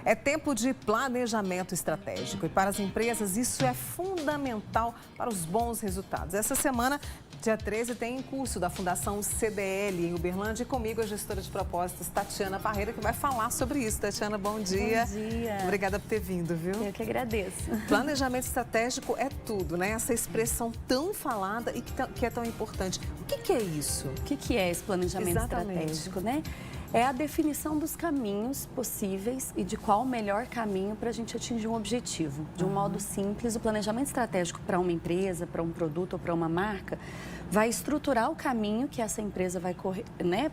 É tempo de planejamento estratégico e para as empresas isso é fundamental para os bons resultados. Essa semana, dia 13, tem curso da Fundação CDL em Uberlândia e comigo a gestora de propósitos, Tatiana Parreira, que vai falar sobre isso. Tatiana, bom dia. Bom dia. Obrigada por ter vindo, viu? Eu que agradeço. Planejamento estratégico é tudo, né? Essa expressão tão falada e que é tão importante. O que é isso? O que é esse planejamento estratégico, né? É a definição dos caminhos possíveis e de qual o melhor caminho para a gente atingir um objetivo. De um modo simples, o planejamento estratégico para uma empresa, para um produto ou para uma marca vai estruturar o caminho que essa empresa vai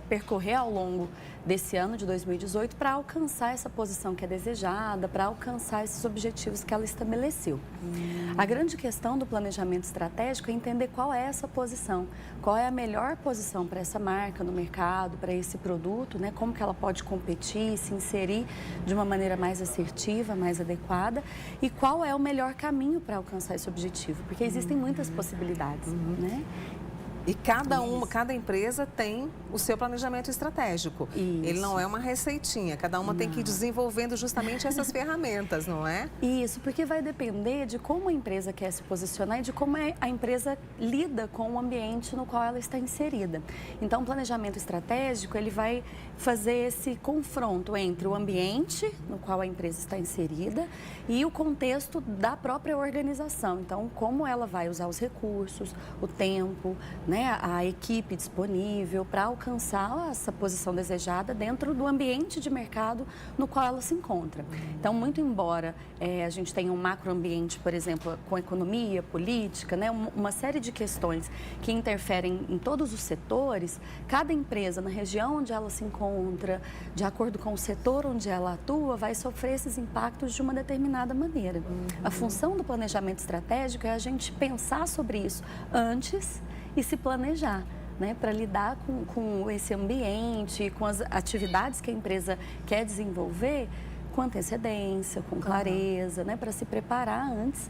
percorrer ao longo desse ano de 2018 para alcançar essa posição que é desejada, para alcançar esses objetivos que ela estabeleceu. A grande questão do planejamento estratégico é entender qual é essa posição, qual é a melhor posição para essa marca no mercado, para esse produto, né? Como que ela pode competir, se inserir de uma maneira mais assertiva, mais adequada e qual é o melhor caminho para alcançar esse objetivo, porque existem muitas possibilidades, né? E cada empresa tem o seu planejamento estratégico. Isso. Ele não é uma receitinha, cada uma tem que ir desenvolvendo justamente essas ferramentas, não é? Isso, porque vai depender de como a empresa quer se posicionar e de como a empresa lida com o ambiente no qual ela está inserida. Então, o planejamento estratégico, ele vai fazer esse confronto entre o ambiente no qual a empresa está inserida e o contexto da própria organização. Então, como ela vai usar os recursos, o tempo, né, a equipe disponível para alcançar essa posição desejada dentro do ambiente de mercado no qual ela se encontra. Então, muito embora a gente tenha um macroambiente, por exemplo, com economia, política, né, uma série de questões que interferem em todos os setores, cada empresa na região onde ela se encontra, de acordo com o setor onde ela atua, vai sofrer esses impactos de uma determinada maneira. A função do planejamento estratégico é a gente pensar sobre isso antes e se planejar, né, para lidar com esse ambiente, com as atividades que a empresa quer desenvolver com antecedência, com clareza, né, para se preparar antes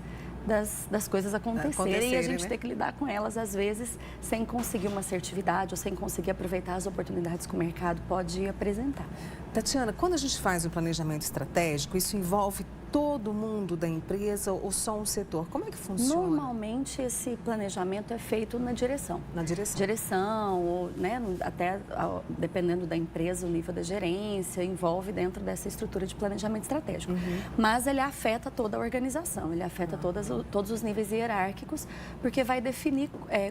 das coisas acontecerem e a gente ter que lidar com elas, às vezes, sem conseguir uma assertividade ou sem conseguir aproveitar as oportunidades que o mercado pode apresentar. Tatiana, quando a gente faz um planejamento estratégico, isso envolve todo mundo da empresa ou só um setor? Como é que funciona? Normalmente, esse planejamento é feito na direção. Na direção? Direção, ou, né, até dependendo da empresa, o nível da gerência, envolve dentro dessa estrutura de planejamento estratégico. Mas ele afeta toda a organização, ele afeta todos os níveis hierárquicos, porque vai definir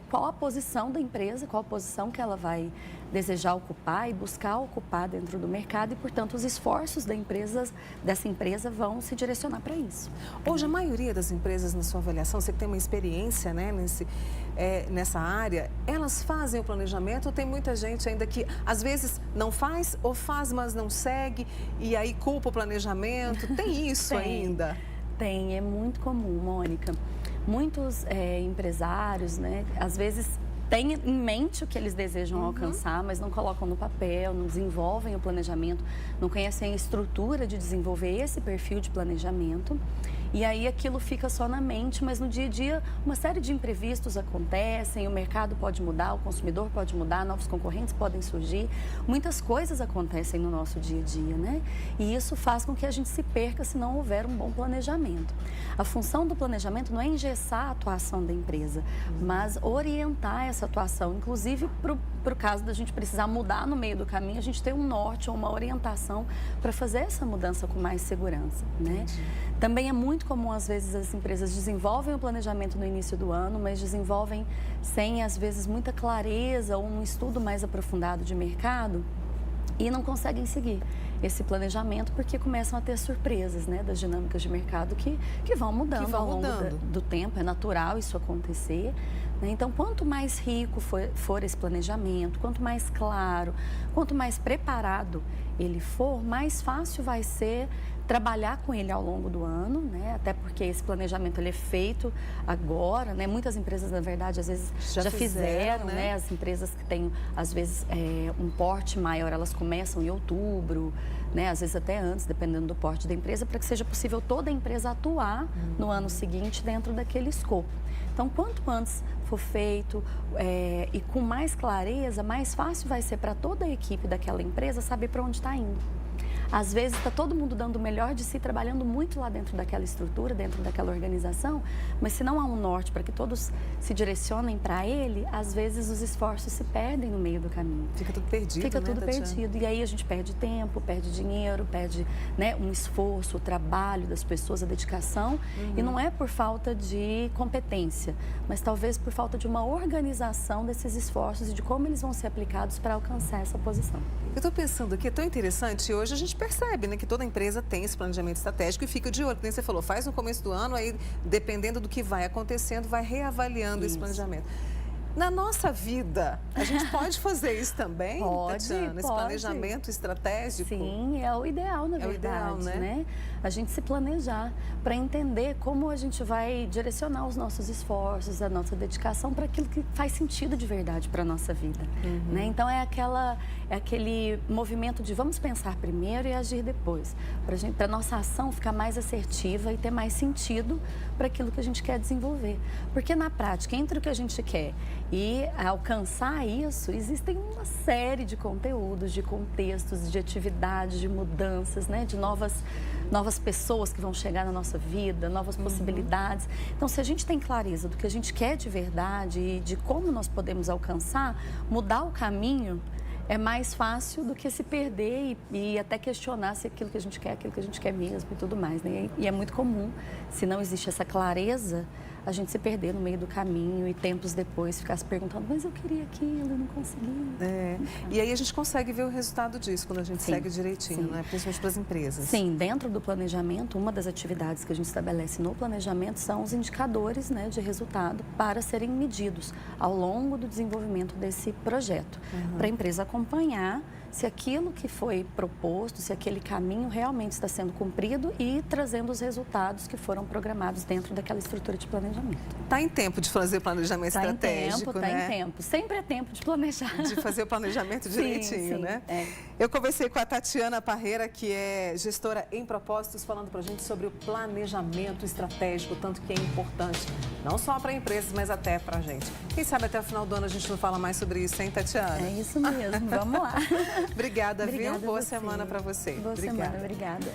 qual a posição da empresa, qual a posição que ela vai desejar ocupar e buscar ocupar dentro do mercado e, portanto, os esforços dessa empresa vão se direcionar para isso. Hoje, a maioria das empresas, na sua avaliação, você que tem uma experiência, né, nessa área, elas fazem o planejamento ou tem muita gente ainda que, às vezes, não faz ou faz, mas não segue e aí culpa o planejamento? Tem isso ainda? Tem, é muito comum, Mônica. Muitos empresários, né, às vezes têm em mente o que eles desejam alcançar, mas não colocam no papel, não desenvolvem o planejamento, não conhecem a estrutura de desenvolver esse perfil de planejamento. E aí aquilo fica só na mente, mas no dia a dia uma série de imprevistos acontecem, o mercado pode mudar, o consumidor pode mudar, novos concorrentes podem surgir, muitas coisas acontecem no nosso dia a dia, né? E isso faz com que a gente se perca se não houver um bom planejamento. A função do planejamento não é engessar a atuação da empresa, mas orientar essa atuação, inclusive para o caso da gente precisar mudar no meio do caminho, a gente ter um norte ou uma orientação para fazer essa mudança com mais segurança, né? Também é muito comum, às vezes, as empresas desenvolvem o planejamento no início do ano, mas desenvolvem sem, às vezes, muita clareza ou um estudo mais aprofundado de mercado e não conseguem seguir esse planejamento porque começam a ter surpresas, né, das dinâmicas de mercado que vão mudando ao longo do tempo, é natural isso acontecer. Né? Então, quanto mais rico for esse planejamento, quanto mais claro, quanto mais preparado ele for, mais fácil vai ser trabalhar com ele ao longo do ano, né? Até porque esse planejamento ele é feito agora, né? Muitas empresas, na verdade, às vezes já fizeram, né? As empresas que têm, às vezes, um porte maior, elas começam em outubro, né? Às vezes até antes, dependendo do porte da empresa, para que seja possível toda a empresa atuar no ano seguinte dentro daquele escopo. Então, quanto antes for feito e com mais clareza, mais fácil vai ser para toda a equipe daquela empresa saber para onde está indo. Às vezes está todo mundo dando o melhor de si, trabalhando muito lá dentro daquela estrutura, dentro daquela organização, mas se não há um norte para que todos se direcionem para ele, às vezes os esforços se perdem no meio do caminho. Fica tudo perdido, Fica né, tudo Tatiana? perdido. E aí a gente perde tempo, perde dinheiro, perde, né, um esforço, o trabalho das pessoas, a dedicação. E não é por falta de competência, mas talvez por falta de uma organização desses esforços e de como eles vão ser aplicados para alcançar essa posição. Eu estou pensando aqui, é tão interessante, hoje a gente percebe, né, que toda empresa tem esse planejamento estratégico e fica de olho, como você falou, faz no começo do ano, aí dependendo do que vai acontecendo, vai reavaliando esse planejamento. Na nossa vida, a gente pode fazer isso também, Tatiana? Esse planejamento estratégico? Sim, é o ideal, na verdade, né? A gente se planejar para entender como a gente vai direcionar os nossos esforços, a nossa dedicação para aquilo que faz sentido de verdade para a nossa vida. Né? Então, é aquele movimento de vamos pensar primeiro e agir depois, para a nossa ação ficar mais assertiva e ter mais sentido para aquilo que a gente quer desenvolver. Porque na prática, entre o que a gente quer e alcançar isso, existem uma série de conteúdos, de contextos, de atividades, de mudanças, né? De novas pessoas que vão chegar na nossa vida, novas possibilidades. Então, se a gente tem clareza do que a gente quer de verdade e de como nós podemos alcançar, mudar o caminho é mais fácil do que se perder e até questionar se aquilo que a gente quer é aquilo que a gente quer mesmo e tudo mais, né? E é muito comum, se não existe essa clareza, a gente se perder no meio do caminho e tempos depois ficar se perguntando, mas eu queria aquilo, eu não consegui. E aí a gente consegue ver o resultado disso quando a gente segue direitinho, né? Principalmente para as empresas. Sim, dentro do planejamento, uma das atividades que a gente estabelece no planejamento são os indicadores, né, de resultado para serem medidos ao longo do desenvolvimento desse projeto, para a empresa acompanhar se aquilo que foi proposto, se aquele caminho realmente está sendo cumprido e trazendo os resultados que foram programados dentro daquela estrutura de planejamento. Está em tempo de fazer o planejamento estratégico, né? Está em tempo. Sempre é tempo de planejar. De fazer o planejamento direitinho, né? Eu conversei com a Tatiana Parreira, que é gestora em propósitos, falando para a gente sobre o planejamento estratégico, tanto que é importante, não só para empresas, mas até para a gente. Quem sabe até o final do ano a gente não fala mais sobre isso, hein, Tatiana? É isso mesmo, vamos lá. Obrigada, viu? Boa semana para você. Boa semana, obrigada.